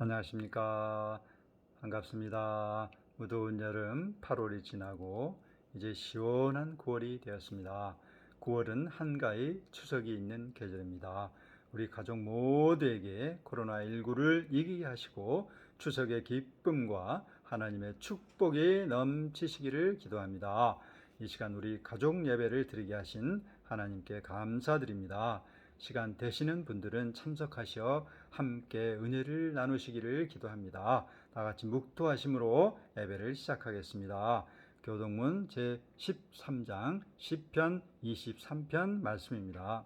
안녕하십니까. 반갑습니다. 무더운 여름 8월이 지나고 이제 시원한 9월이 되었습니다. 9월은 한가히 추석이 있는 계절입니다. 우리 가족 모두에게 코로나19를 이기게 하시고 추석의 기쁨과 하나님의 축복이 넘치시기를 기도합니다. 이 시간 우리 가족 예배를 드리게 하신 하나님께 감사드립니다. 시간 되시는 분들은 참석하셔 함께 은혜를 나누시기를 기도합니다. 다 같이 묵도하심으로 예배를 시작하겠습니다. 교동문 제13장 시편 23편 말씀입니다.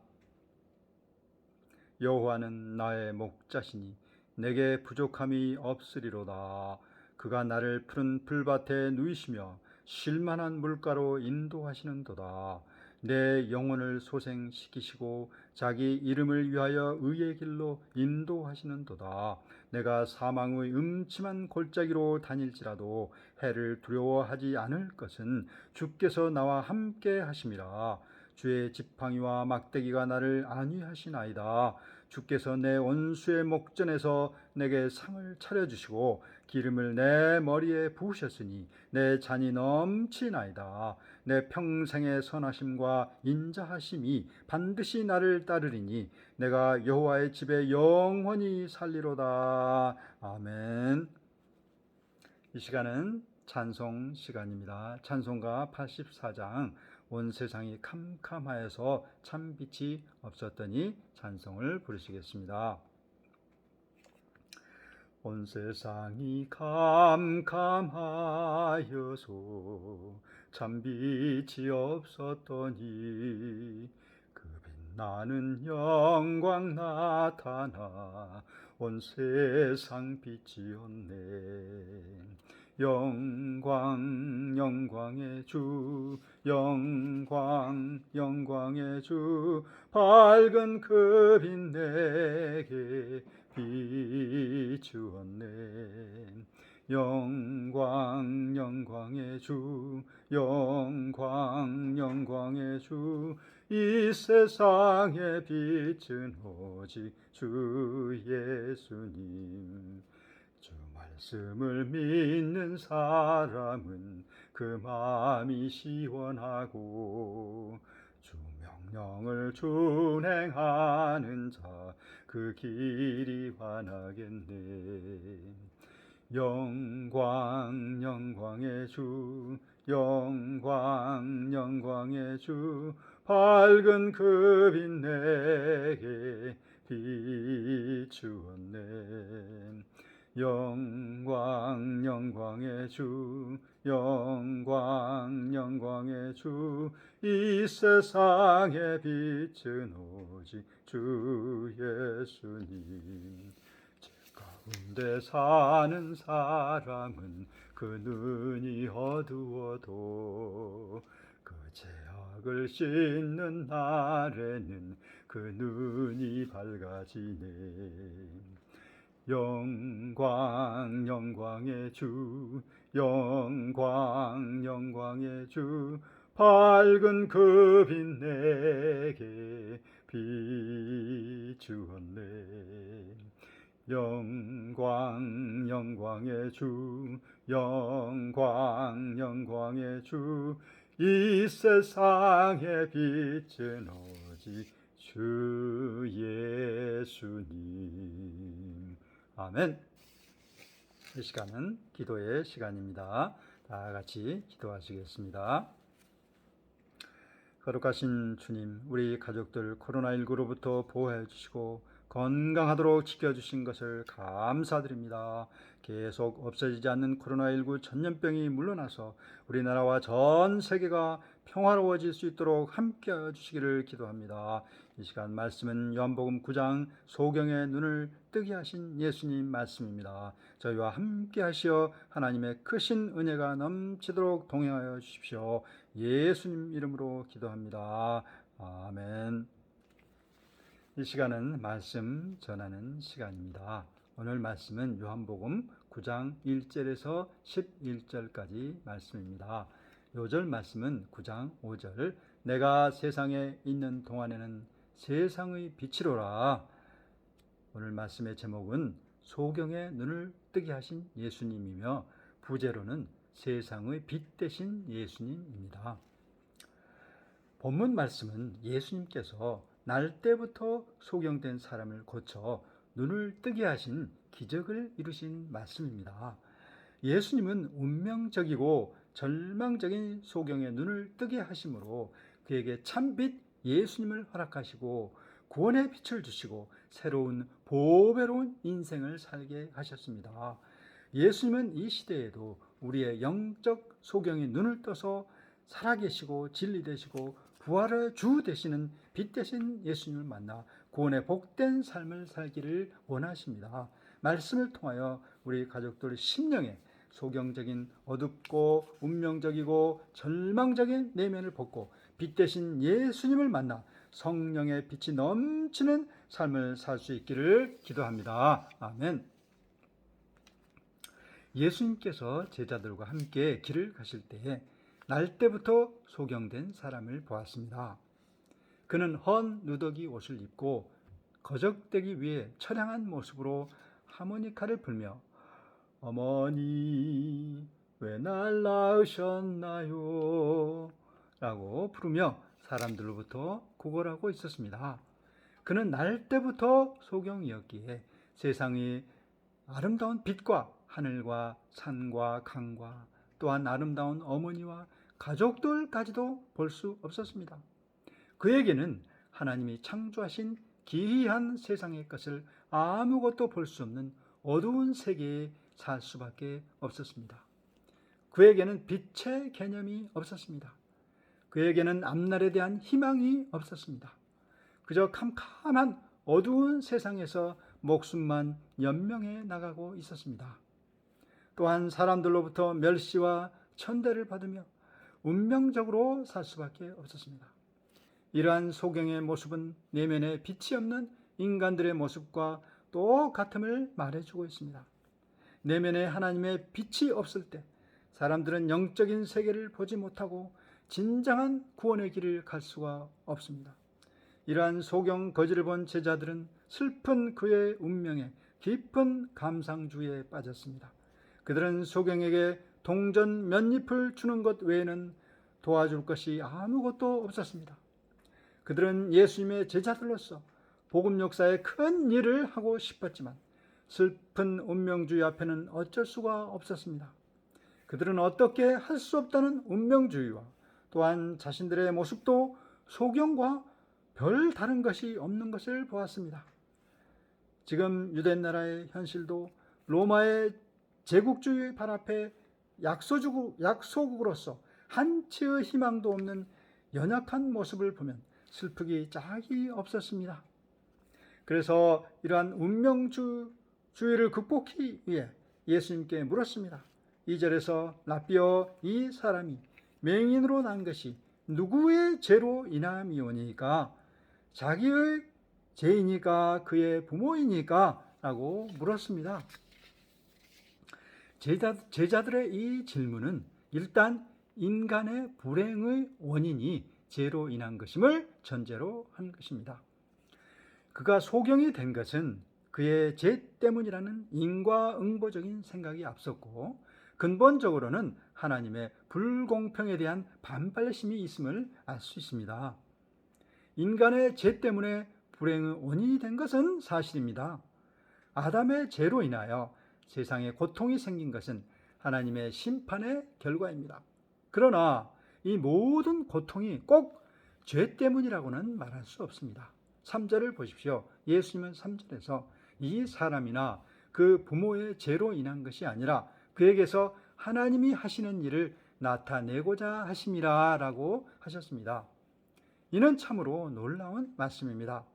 여호와는 나의 목자시니 내게 부족함이 없으리로다. 그가 나를 푸른 풀밭에 누이시며 쉴만한 물가로 인도하시는도다. 내 영혼을 소생시키시고 자기 이름을 위하여 의의 길로 인도하시는도다. 내가 사망의 음침한 골짜기로 다닐지라도 해를 두려워하지 않을 것은 주께서 나와 함께 하심이라. 주의 지팡이와 막대기가 나를 안위하시나이다. 주께서 내 원수의 목전에서 내게 상을 차려주시고 기름을 내 머리에 부으셨으니 내 잔이 넘치나이다. 내 평생의 선하심과 인자하심이 반드시 나를 따르리니 내가 여호와의 집에 영원히 살리로다. 아멘. 이 시간은 찬송 시간입니다. 찬송가 84장 온 세상이 캄캄하여서 참 빛이 없었더니 찬송을 부르시겠습니다. 온 세상이 캄캄하여서 참 빛이 없었더니 그 빛나는 영광 나타나 온 세상 빛이었네. 영광 영광의 주 영광 영광의 주 밝은 그 빛 내게 비추었네. 영광 영광의 주 영광 영광의 주 이 세상의 빛은 오직 주 예수님. 주 말씀을 믿는 사람은 그 마음이 시원하고 주 명령을 준행하는 자 그 길이 환하겠네. 영광 영광의 주 영광 영광의 주 밝은 그 빛 내게 비추었네. 영광 영광의 주 영광 영광의 주 이 세상의 빛은 오직 주 예수님. 죄 가운데 사는 사람은 그 눈이 어두워도 그 죄악을 씻는 날에는 그 눈이 밝아지네. 영광 영광의 주 영광 영광의 주 밝은 그 빛 내게 비추었네. 영광 영광의 주 영광 영광의 주 이 세상의 빛은 오직 주 예수님. 아멘. 이 시간은 기도의 시간입니다. 다 같이 기도하시겠습니다. 거룩하신 주님, 우리 가족들 코로나19로부터 보호해 주시고 건강하도록 지켜주신 것을 감사드립니다. 계속 없어지지 않는 코로나19 전염병이 물러나서 우리나라와 전 세계가 평화로워질 수 있도록 함께하여 주시기를 기도합니다. 이 시간 말씀은 요한복음 9장 소경의 눈을 뜨게 하신 예수님 말씀입니다. 저희와 함께 하시어 하나님의 크신 은혜가 넘치도록 동행하여 주십시오. 예수님 이름으로 기도합니다. 아멘. 이 시간은 말씀 전하는 시간입니다. 오늘 말씀은 요한복음 9장 1절에서 11절까지 말씀입니다. 요절 말씀은 9장 5절 내가 세상에 있는 동안에는 세상의 빛이로라. 오늘 말씀의 제목은 소경의 눈을 뜨게 하신 예수님이며 부제로는 세상의 빛 되신 예수님입니다. 본문 말씀은 예수님께서 날 때부터 소경된 사람을 고쳐 눈을 뜨게 하신 기적을 이루신 말씀입니다. 예수님은 운명적이고 절망적인 소경의 눈을 뜨게 하심으로 그에게 참빛 예수님을 허락하시고 구원의 빛을 주시고 새로운 보배로운 인생을 살게 하셨습니다. 예수님은 이 시대에도 우리의 영적 소경의 눈을 떠서 살아계시고 진리 되시고 부활의 주 되시는 빛 되신 예수님을 만나 구원의 복된 삶을 살기를 원하십니다. 말씀을 통하여 우리 가족들 심령에 소경적인 어둡고 운명적이고 절망적인 내면을 벗고 빛 되신 예수님을 만나 성령의 빛이 넘치는 삶을 살 수 있기를 기도합니다. 아멘. 예수님께서 제자들과 함께 길을 가실 때에 날 때부터 소경된 사람을 보았습니다. 그는 헌 누더기 옷을 입고 거적대기 위에 처량한 모습으로 하모니카를 불며 어머니 왜 날 낳으셨나요? 라고 부르며 사람들로부터 구걸하고 있었습니다. 그는 날 때부터 소경이었기에 세상의 아름다운 빛과 하늘과 산과 강과 또한 아름다운 어머니와 가족들까지도 볼 수 없었습니다. 그에게는 하나님이 창조하신 기이한 세상의 것을 아무것도 볼 수 없는 어두운 세계에 살 수밖에 없었습니다. 그에게는 빛의 개념이 없었습니다. 그에게는 앞날에 대한 희망이 없었습니다. 그저 캄캄한 어두운 세상에서 목숨만 연명해 나가고 있었습니다. 또한 사람들로부터 멸시와 천대를 받으며 운명적으로 살 수밖에 없었습니다. 이러한 소경의 모습은 내면에 빛이 없는 인간들의 모습과 똑같음을 말해주고 있습니다. 내면에 하나님의 빛이 없을 때 사람들은 영적인 세계를 보지 못하고 진정한 구원의 길을 갈 수가 없습니다. 이러한 소경 거지를 본 제자들은 슬픈 그의 운명에 깊은 감상주의에 빠졌습니다. 그들은 소경에게 동전 몇 잎을 주는 것 외에는 도와줄 것이 아무것도 없었습니다. 그들은 예수님의 제자들로서 복음 역사에 큰 일을 하고 싶었지만 슬픈 운명주의 앞에는 어쩔 수가 없었습니다. 그들은 어떻게 할 수 없다는 운명주의와 또한 자신들의 모습도 소경과 별 다른 것이 없는 것을 보았습니다. 지금 유대 나라의 현실도 로마의 제국주의 발 앞에 약소국으로서 한치의 희망도 없는 연약한 모습을 보면 슬프기 짝이 없었습니다. 그래서 이러한 운명주의를 극복하기 위해 예수님께 물었습니다. 2절에서 라삐어 이 사람이 맹인으로 난 것이 누구의 죄로 인함이오니까 자기의 죄이니까 그의 부모이니까 라고 물었습니다. 제자들의 이 질문은 일단 인간의 불행의 원인이 죄로 인한 것임을 전제로 한 것입니다. 그가 소경이 된 것은 그의 죄 때문이라는 인과응보적인 생각이 앞섰고 근본적으로는 하나님의 불공평에 대한 반발심이 있음을 알 수 있습니다. 인간의 죄 때문에 불행의 원인이 된 것은 사실입니다. 아담의 죄로 인하여 세상에 고통이 생긴 것은 하나님의 심판의 결과입니다. 그러나 이 모든 고통이 꼭 죄 때문이라고는 말할 수 없습니다. 3절을 보십시오. 예수님은 3절에서 이 사람이나 그 부모의 죄로 인한 것이 아니라 그에게서 하나님이 하시는 일을 나타내고자 하심이라 라고 하셨습니다. 이는 참으로 놀라운 말씀입니다.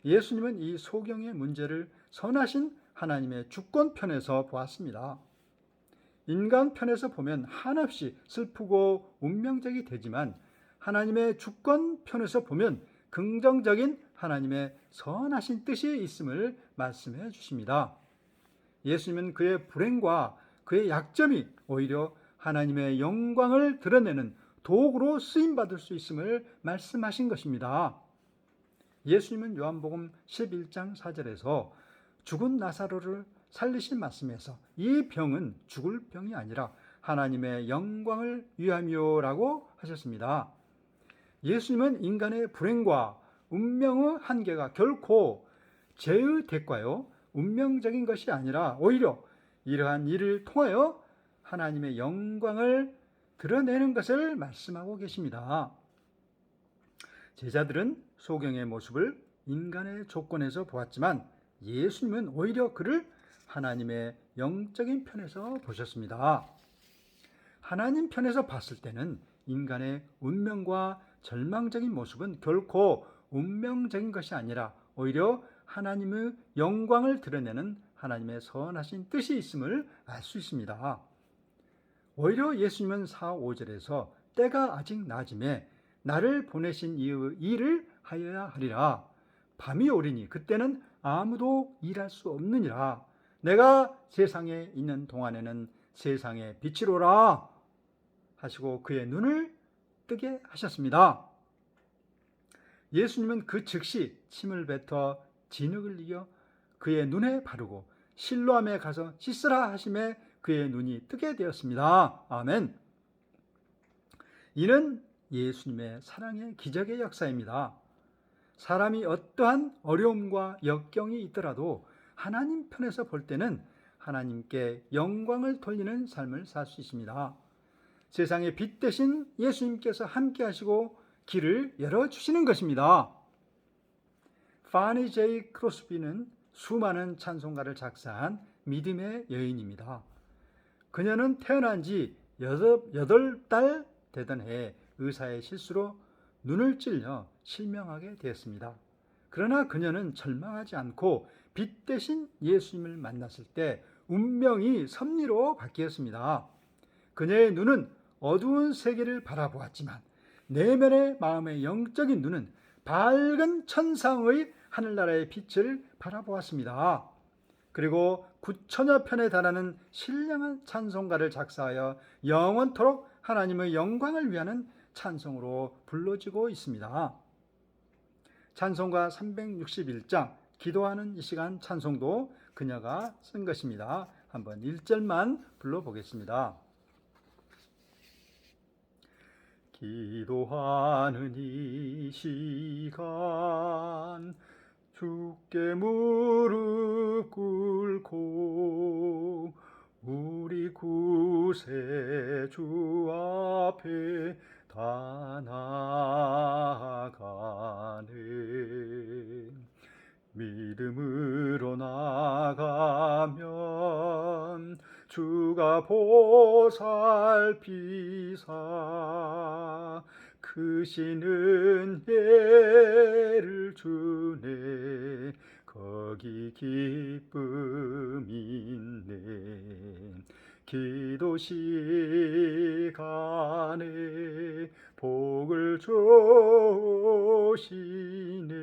예수님은 이 소경의 문제를 선하신 하나님의 주권편에서 보았습니다. 인간 편에서 보면 한없이 슬프고 운명적이 되지만 하나님의 주권편에서 보면 긍정적인 하나님의 선하신 뜻이 있음을 말씀해 주십니다. 예수님은 그의 불행과 그의 약점이 오히려 하나님의 영광을 드러내는 도구로 쓰임받을 수 있음을 말씀하신 것입니다. 예수님은 요한복음 11장 4절에서 죽은 나사로를 살리신 말씀에서 이 병은 죽을 병이 아니라 하나님의 영광을 위함이요라고 하셨습니다. 예수님은 인간의 불행과 운명의 한계가 결코 죄의 대가요 운명적인 것이 아니라 오히려 이러한 일을 통하여 하나님의 영광을 드러내는 것을 말씀하고 계십니다. 제자들은 소경의 모습을 인간의 조건에서 보았지만 예수님은 오히려 그를 하나님의 영적인 편에서 보셨습니다. 하나님 편에서 봤을 때는 인간의 운명과 절망적인 모습은 결코 운명적인 것이 아니라 오히려 하나님의 영광을 드러내는 하나님의 선하신 뜻이 있음을 알 수 있습니다. 오히려 예수님은 4, 5절에서 때가 아직 낮음에 나를 보내신 이의 일을 하여야 하리라. 밤이 오리니 그때는 아무도 일할 수 없느니라. 내가 세상에 있는 동안에는 세상의 빛이로라 하시고 그의 눈을 뜨게 하셨습니다. 예수님은 그 즉시 침을 뱉어 진흙을 이겨 그의 눈에 바르고 실로암에 가서 씻으라 하심에 그의 눈이 뜨게 되었습니다. 아멘. 이는 예수님의 사랑의 기적의 역사입니다. 사람이 어떠한 어려움과 역경이 있더라도 하나님 편에서 볼 때는 하나님께 영광을 돌리는 삶을 살 수 있습니다. 세상의 빛 대신 예수님께서 함께 하시고 길을 열어주시는 것입니다. 파니 제이 크로스비는 수많은 찬송가를 작사한 믿음의 여인입니다. 그녀는 태어난 지 8달 되던 해에 의사의 실수로 눈을 찔려 실명하게 되었습니다. 그러나 그녀는 절망하지 않고 빛 대신 예수님을 만났을 때 운명이 섭리로 바뀌었습니다. 그녀의 눈은 어두운 세계를 바라보았지만 내면의 마음의 영적인 눈은 밝은 천상의 하늘나라의 빛을 바라보았습니다. 그리고 9천여 편에 달하는 신령한 찬송가를 작사하여 영원토록 하나님의 영광을 위하는 찬송으로 불러지고 있습니다. 찬송가 361장 기도하는 이 시간 찬송도 그녀가 쓴 것입니다. 한번 1절만 불러보겠습니다. 기도하는 이 시간 주께 무릎 꿇고 우리 구세주 앞에 다 나아가네. 믿음으로 나가면 주가 보살피사 크신 은혜를 주네. 거기 기쁨 있네. 기도 시간에 복을 주시네.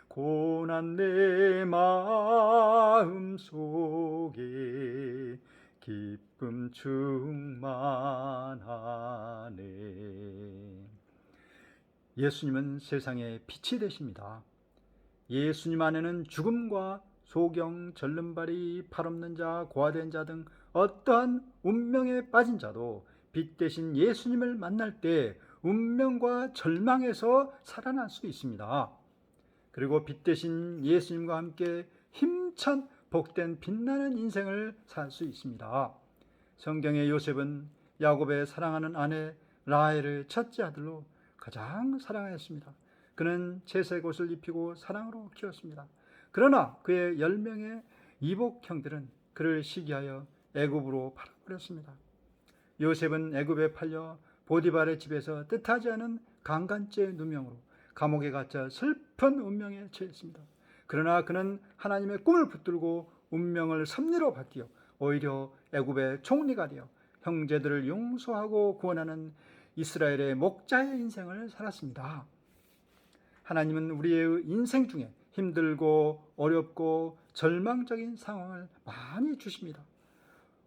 고난 내 마음 속에 기쁨 충만하네. 예수님은 세상의 빛이 되십니다. 예수님 안에는 죽음과 소경, 절름발이, 팔없는 자, 고아된 자 등 어떠한 운명에 빠진 자도 빛 대신 예수님을 만날 때 운명과 절망에서 살아날 수 있습니다. 그리고 빛 대신 예수님과 함께 힘찬 복된 빛나는 인생을 살 수 있습니다. 성경의 요셉은 야곱의 사랑하는 아내 라헬을 첫째 아들로 가장 사랑하였습니다. 그는 채색 옷을 입히고 사랑으로 키웠습니다. 그러나 그의 10명의 이복 형들은 그를 시기하여 애굽으로 팔아버렸습니다. 요셉은 애굽에 팔려 보디발의 집에서 뜻하지 않은 강간죄 누명으로 감옥에 갇혀 슬픈 운명에 처했습니다. 그러나 그는 하나님의 꿈을 붙들고 운명을 섭리로 바뀌어 오히려 애굽의 총리가 되어 형제들을 용서하고 구원하는 이스라엘의 목자의 인생을 살았습니다. 하나님은 우리의 인생 중에 힘들고 어렵고 절망적인 상황을 많이 주십니다.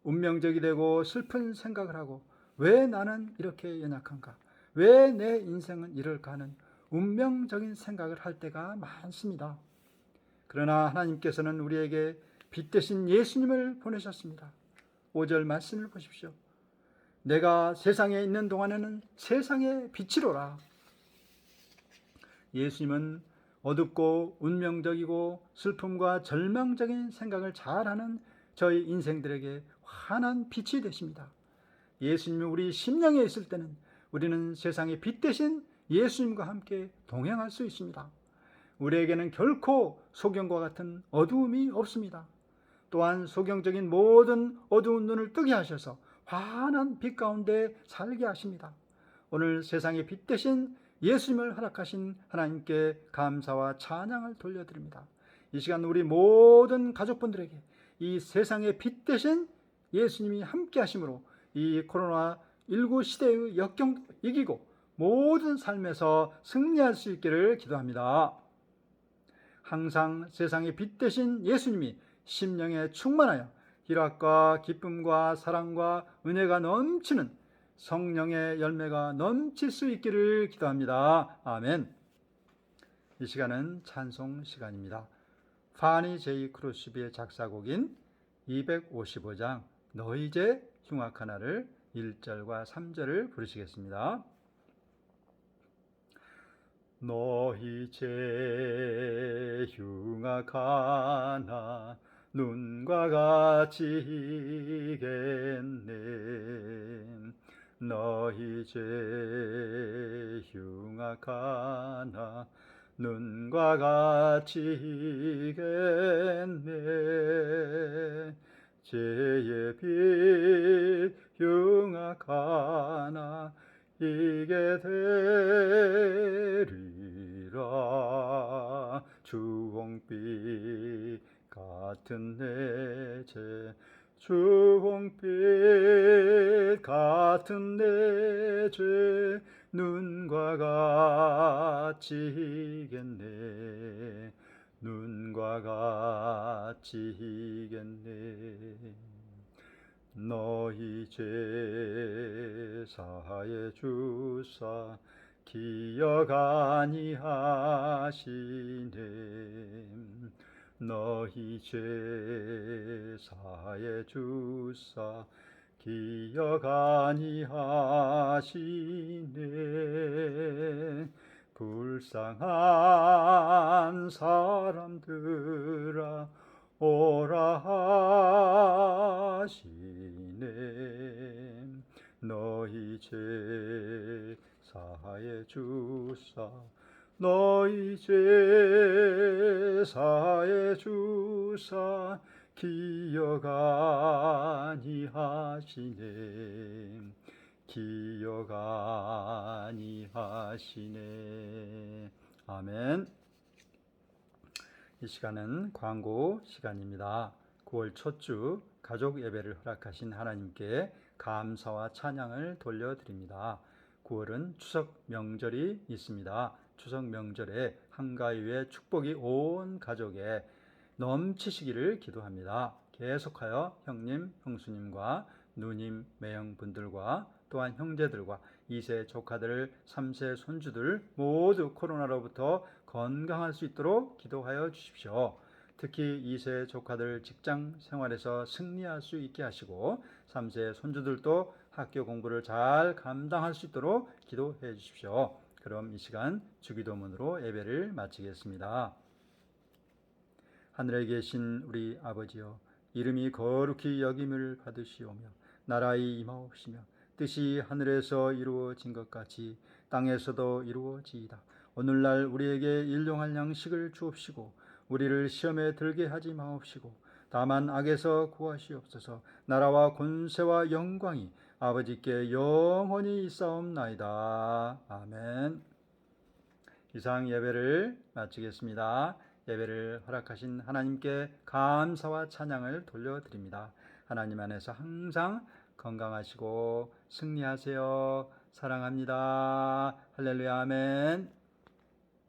운명적이 되고 슬픈 생각을 하고 왜 나는 이렇게 연약한가? 왜 내 인생은 이럴까 하는 운명적인 생각을 할 때가 많습니다. 그러나 하나님께서는 우리에게 빛 대신 예수님을 보내셨습니다. 5절 말씀을 보십시오. 내가 세상에 있는 동안에는 세상의 빛이로라. 예수님은 어둡고 운명적이고 슬픔과 절망적인 생각을 잘하는 저희 인생들에게 환한 빛이 되십니다. 예수님이 우리 심령에 있을 때는 우리는 세상의 빛 대신 예수님과 함께 동행할 수 있습니다. 우리에게는 결코 소경과 같은 어두움이 없습니다. 또한 소경적인 모든 어두운 눈을 뜨게 하셔서 환한 빛 가운데 살게 하십니다. 오늘 세상의 빛 대신 예수님을 허락하신 하나님께 감사와 찬양을 돌려드립니다. 이 시간 우리 모든 가족분들에게 이 세상의 빛 대신 예수님이 함께 하심으로 이 코로나19 시대의 역경 이기고 모든 삶에서 승리할 수 있기를 기도합니다. 항상 세상의 빛 대신 예수님이 심령에 충만하여 희락과 기쁨과 사랑과 은혜가 넘치는 성령의 열매가 넘칠 수 있기를 기도합니다. 아멘. 이 시간은 찬송 시간입니다. 파니 제이 크루시비의 작사곡인 255장 너 이제 흉악하나를 1절과 3절을 부르시겠습니다. 너 이제 흉악하나 눈과 같이 이겠네. 너 이제 흉악하나 눈과 같이 이겠네. 죄의 빛 흉악하나 이게 되리라. 주홍빛 같은 내 죄 주홍빛 같은 내 죄 눈과 같이 이겠네. 눈과 같이 이겠네. 너희 죄 사해 주사 기억 아니하시네. 너희 죄 사해 주사 기억 아니하시네. 불쌍한 사람들아 오라 하시네. 너희 죄 사해 주사 너희 죄 사해 주사 기억 아니하시네. 기억 아니하시네. 아멘. 이 시간은 광고 시간입니다. 9월 첫 주 가족 예배를 허락하신 하나님께 감사와 찬양을 돌려드립니다. 9월은 추석 명절이 있습니다. 추석 명절에 한가위의 축복이 온 가족에 넘치시기를 기도합니다. 계속하여 형님, 형수님과 누님, 매형분들과 또한 형제들과 2세 조카들, 3세 손주들 모두 코로나로부터 건강할 수 있도록 기도하여 주십시오. 특히 2세 조카들 직장 생활에서 승리할 수 있게 하시고 3세 손주들도 학교 공부를 잘 감당할 수 있도록 기도해 주십시오. 그럼 이 시간 주기도문으로 예배를 마치겠습니다. 하늘에 계신 우리 아버지여, 이름이 거룩히 여김을 받으시오며 나라의 임하옵시며 뜻이 하늘에서 이루어진 것 같이 땅에서도 이루어지이다. 오늘날 우리에게 일용할 양식을 주옵시고 우리를 시험에 들게 하지 마옵시고 다만 악에서 구하시옵소서. 나라와 권세와 영광이 아버지께 영원히 있사옵나이다. 아멘. 이상 예배를 마치겠습니다. 예배를 허락하신 하나님께 감사와 찬양을 돌려드립니다. 하나님 안에서 항상 건강하시고 승리하세요. 사랑합니다. 할렐루야. 아멘.